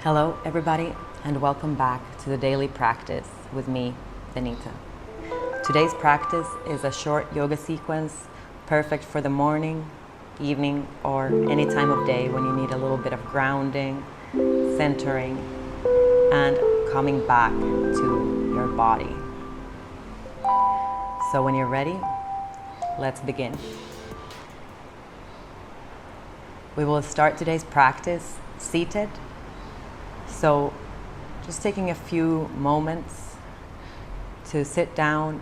Hello everybody, and welcome back to the daily practice with me, Benita. Today's practice is a short yoga sequence, perfect for the morning, evening, or any time of day when you need a little bit of grounding, centering, and coming back to your body. So when you're ready, let's begin. We will start today's practice seated. So just taking a few moments to sit down,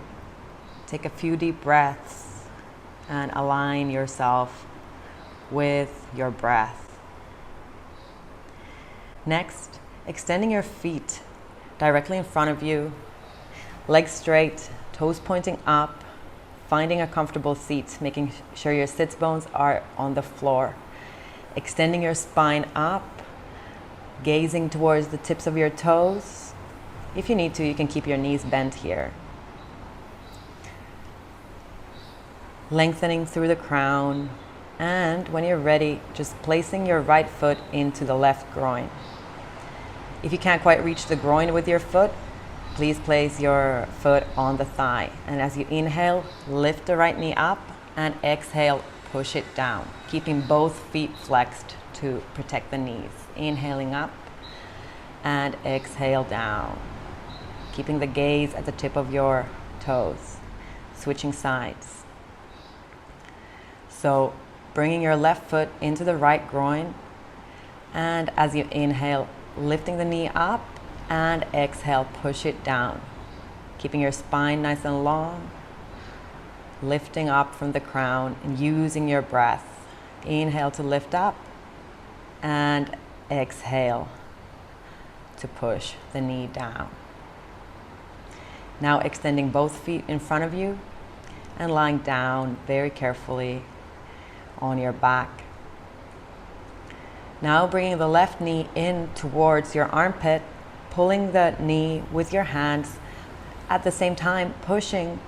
take a few deep breaths, and align yourself with your breath. Next, extending your feet directly in front of you, legs straight, toes pointing up, finding a comfortable seat, making sure your sits bones are on the floor. Extending your spine up, gazing towards the tips of your toes. If you need to, you can keep your knees bent here. Lengthening through the crown, and when you're ready, just placing your right foot into the left groin. If you can't quite reach the groin with your foot, please place your foot on the thigh. And as you inhale, lift the right knee up, and exhale, push it down, keeping both feet flexed to protect the knees. Inhaling up and exhale down, keeping the gaze at the tip of your toes, switching sides. So bringing your left foot into the right groin, and as you inhale, lifting the knee up, and exhale, push it down, keeping your spine nice and long, lifting up from the crown and using your breath. Inhale to lift up, and exhale to push the knee down. Now extending both feet in front of you and lying down very carefully on your back. Now bringing the left knee in towards your armpit, pulling the knee with your hands, at the same time pushing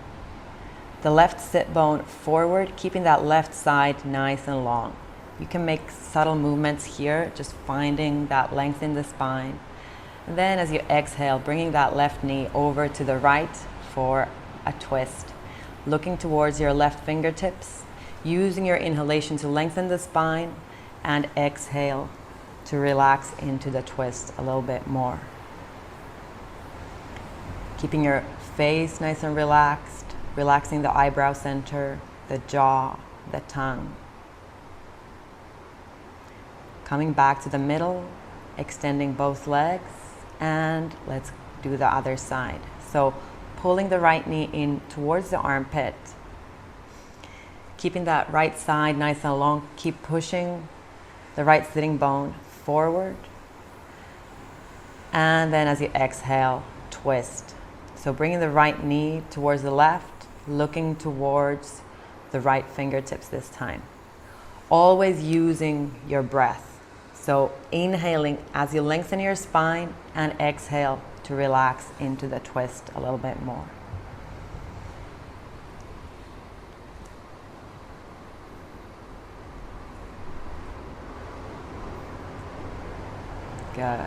the left sit bone forward, keeping that left side nice and long. You can make subtle movements here, just finding that length in the spine. And then as you exhale, bringing that left knee over to the right for a twist. Looking towards your left fingertips, using your inhalation to lengthen the spine, and exhale to relax into the twist a little bit more. Keeping your face nice and relaxed, relaxing the eyebrow center, the jaw, the tongue. Coming back to the middle, extending both legs, and let's do the other side. So pulling the right knee in towards the armpit, keeping that right side nice and long, keep pushing the right sitting bone forward, and then as you exhale, twist. So bringing the right knee towards the left, looking towards the right fingertips this time. Always using your breath. So inhaling as you lengthen your spine, and exhale to relax into the twist a little bit more. Good.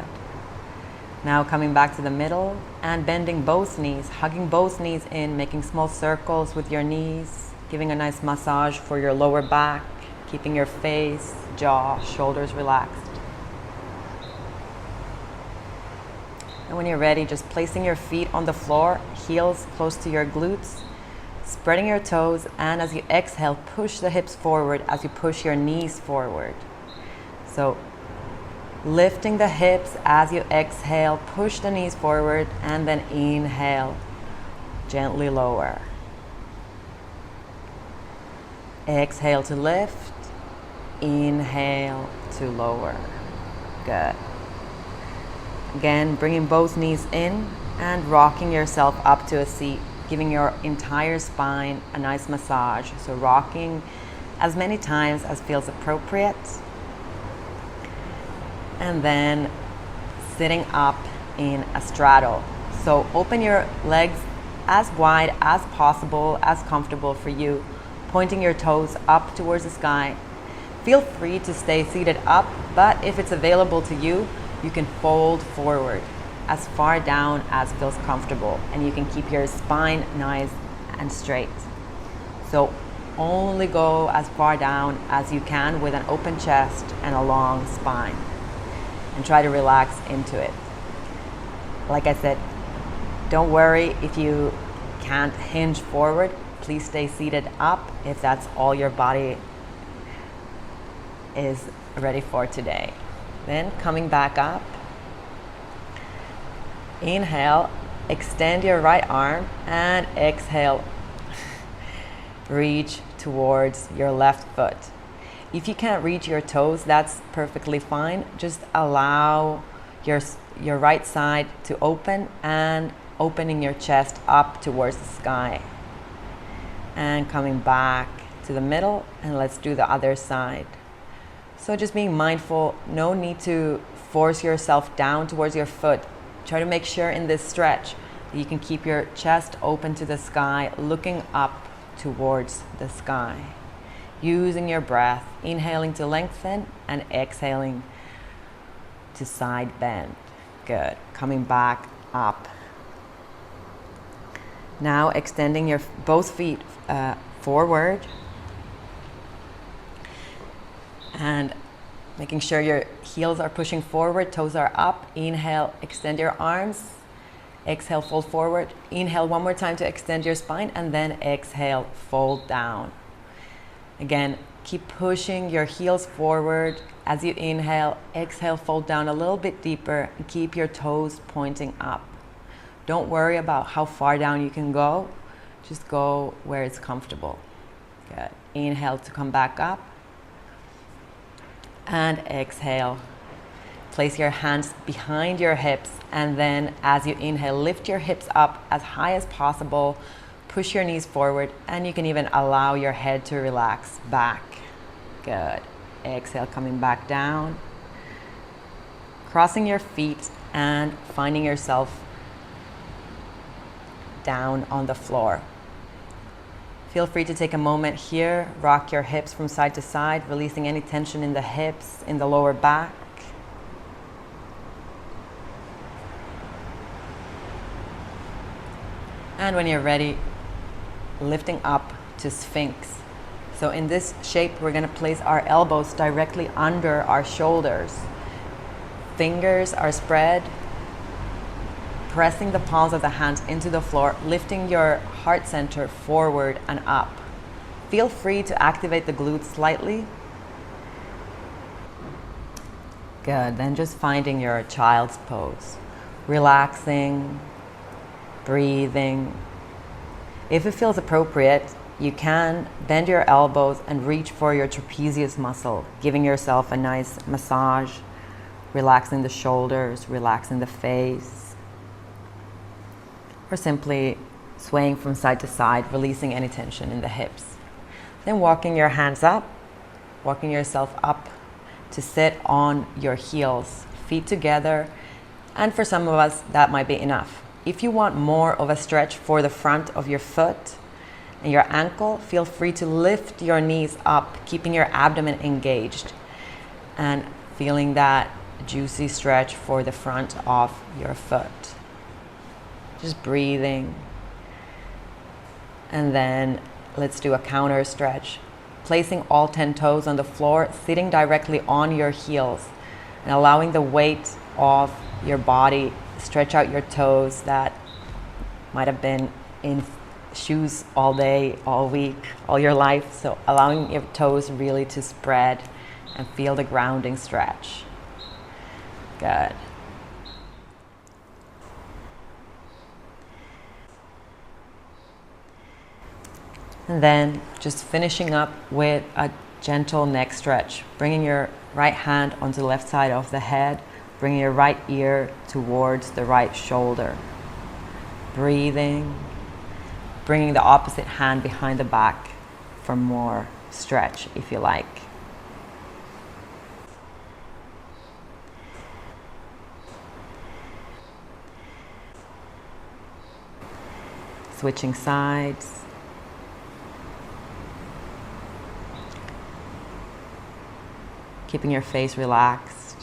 Now coming back to the middle and bending both knees, hugging both knees in, making small circles with your knees, giving a nice massage for your lower back, keeping your face, jaw, shoulders relaxed. And when you're ready, just placing your feet on the floor, heels close to your glutes, spreading your toes, and as you exhale, push the hips forward as you push your knees forward. So lifting the hips as you exhale, push the knees forward, and then inhale, gently lower. Exhale to lift, inhale to lower. Good. Again, bringing both knees in and rocking yourself up to a seat, giving your entire spine a nice massage. So rocking as many times as feels appropriate. And then sitting up in a straddle. So open your legs as wide as possible, as comfortable for you, pointing your toes up towards the sky. Feel free to stay seated up, but if it's available to you, you can fold forward as far down as feels comfortable, and you can keep your spine nice and straight. So only go as far down as you can with an open chest and a long spine, and try to relax into it. Like I said, don't worry if you can't hinge forward. Please stay seated up if that's all your body is ready for today. Then coming back up, inhale, extend your right arm, and exhale, reach towards your left foot. If you can't reach your toes, that's perfectly fine. Just allow your right side to open, and opening your chest up towards the sky. And coming back to the middle, and let's do the other side. So just being mindful, no need to force yourself down towards your foot. Try to make sure in this stretch that you can keep your chest open to the sky, looking up towards the sky. Using your breath, inhaling to lengthen and exhaling to side bend. Good. Coming back up. Now extending your both feet forward and making sure your heels are pushing forward, toes are up. Inhale, extend your arms. Exhale, fold forward. Inhale one more time to extend your spine, and then exhale, fold down. Again, keep pushing your heels forward as you inhale. Exhale, fold down a little bit deeper, and keep your toes pointing up. Don't worry about how far down you can go. Just go where it's comfortable. Good. Inhale to come back up. And exhale. Place your hands behind your hips, and then as you inhale, lift your hips up as high as possible. Push your knees forward, and you can even allow your head to relax back. Good. Exhale, coming back down. Crossing your feet and finding yourself down on the floor. Feel free to take a moment here. Rock your hips from side to side, releasing any tension in the hips, in the lower back. And when you're ready, lifting up to Sphinx. So in this shape, we're going to place our elbows directly under our shoulders. Fingers are spread, pressing the palms of the hands into the floor, lifting your heart center forward and up. Feel free to activate the glutes slightly. Good. Then just finding your child's pose. Relaxing, breathing. If it feels appropriate, you can bend your elbows and reach for your trapezius muscle, giving yourself a nice massage, relaxing the shoulders, relaxing the face, or simply swaying from side to side, releasing any tension in the hips. Then walking your hands up, walking yourself up to sit on your heels, feet together, and for some of us that might be enough. If you want more of a stretch for the front of your foot and your ankle, feel free to lift your knees up, keeping your abdomen engaged and feeling that juicy stretch for the front of your foot. Just breathing. And then let's do a counter stretch. Placing all 10 toes on the floor, sitting directly on your heels and allowing the weight of your body stretch out your toes that might have been in shoes all day, all week, all your life. So allowing your toes really to spread and feel the grounding stretch. Good. And then just finishing up with a gentle neck stretch, bringing your right hand onto the left side of the head, bringing your right ear towards the right shoulder. Breathing, bringing the opposite hand behind the back for more stretch if you like. Switching sides. Keeping your face relaxed.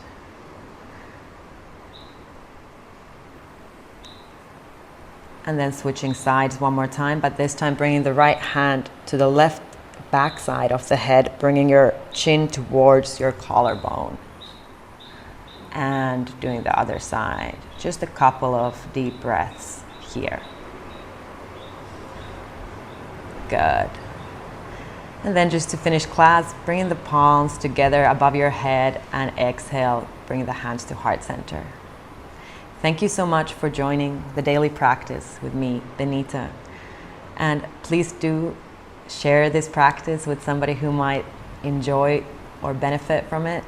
And then switching sides one more time, but this time bringing the right hand to the left back side of the head, bringing your chin towards your collarbone. And doing the other side. Just a couple of deep breaths here. Good. And then just to finish class, bringing the palms together above your head and exhale, bring the hands to heart center. Thank you so much for joining the daily practice with me, Benita. And please do share this practice with somebody who might enjoy or benefit from it.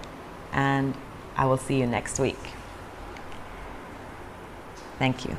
And I will see you next week. Thank you.